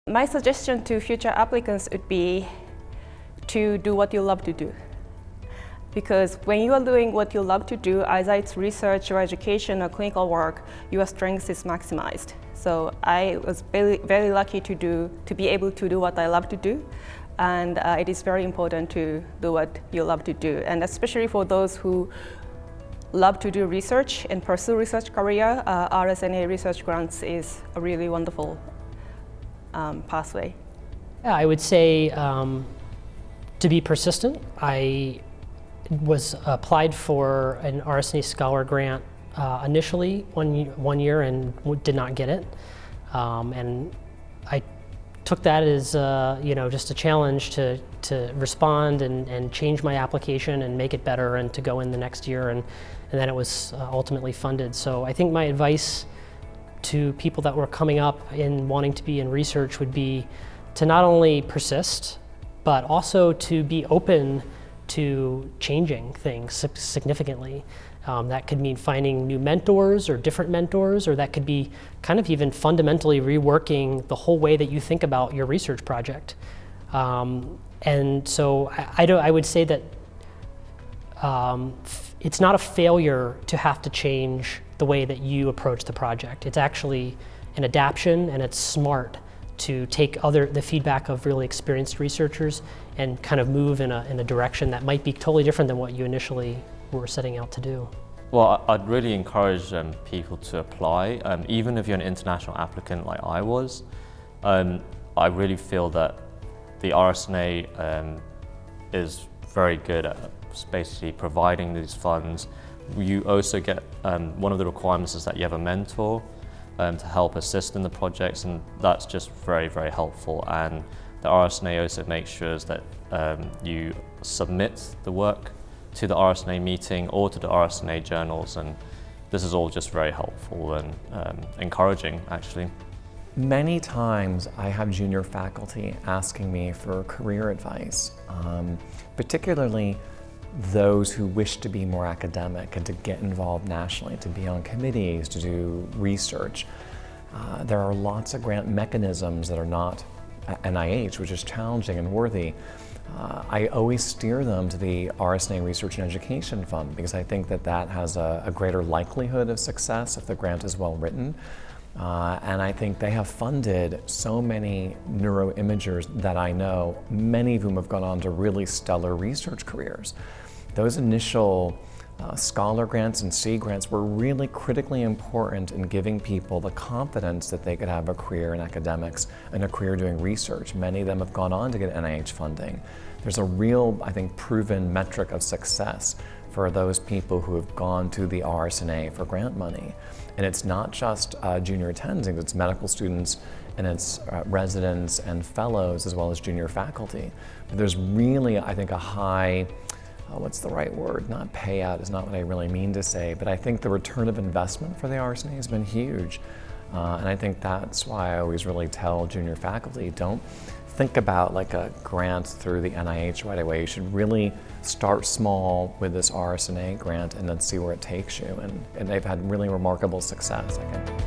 My suggestion to future applicants would be to do what you love to do. Because when you are doing what you love to do, either it's research or education or clinical work, your strength is maximized. So I was very lucky to be able to do what I love to do. And it is very important to do what you love to do. And especially for those who love to do research and pursue research career, RSNA research grants is a really wonderful pathway. Yeah, I would say to be persistent. I was applied for an RSNA Scholar Grant initially one year and did not get it. And I took that as just a challenge to respond and change my application and make it better and to go in the next year, and then it was ultimately funded. So I think my advice to people that were coming up in wanting to be in research would be to not only persist, but also to be open to changing things significantly. That could mean finding new mentors or different mentors, or that could be kind of even fundamentally reworking the whole way that you think about your research project. And so I would say that it's not a failure to have to change the way that you approach the project. It's actually an adaptation, and it's smart to take the feedback of really experienced researchers and kind of move in a direction that might be totally different than what you initially were setting out to do. Well, I'd really encourage people to apply, even if you're an international applicant like I was. I really feel that the RSNA is very good at basically providing these funds. You also get, one of the requirements is that you have a mentor to help assist in the projects, and that's just very, very helpful. And the RSNA also makes sure that you submit the work to the RSNA meeting or to the RSNA journals, and this is all just very helpful and encouraging, actually. Many times I have junior faculty asking me for career advice, particularly those who wish to be more academic and to get involved nationally, to be on committees, to do research. There are lots of grant mechanisms that are not NIH, which is challenging and worthy. I always steer them to the RSNA Research and Education Fund because I think that that has a greater likelihood of success if the grant is well written. And I think they have funded so many neuroimagers that I know, many of whom have gone on to really stellar research careers. Those initial scholar grants and C grants were really critically important in giving people the confidence that they could have a career in academics and a career doing research. Many of them have gone on to get NIH funding. There's a real, I think, proven metric of success for those people who have gone to the RSNA for grant money. And it's not just junior attendings, it's medical students and it's residents and fellows as well as junior faculty. But there's really, I think, a high, what's the right word? Not payout is not what I really mean to say, but I think the return of investment for the RSNA has been huge. And I think that's why I always really tell junior faculty, don't think about like a grant through the NIH right away. You should really start small with this RSNA grant and then see where it takes you. And they've had really remarkable success, I think.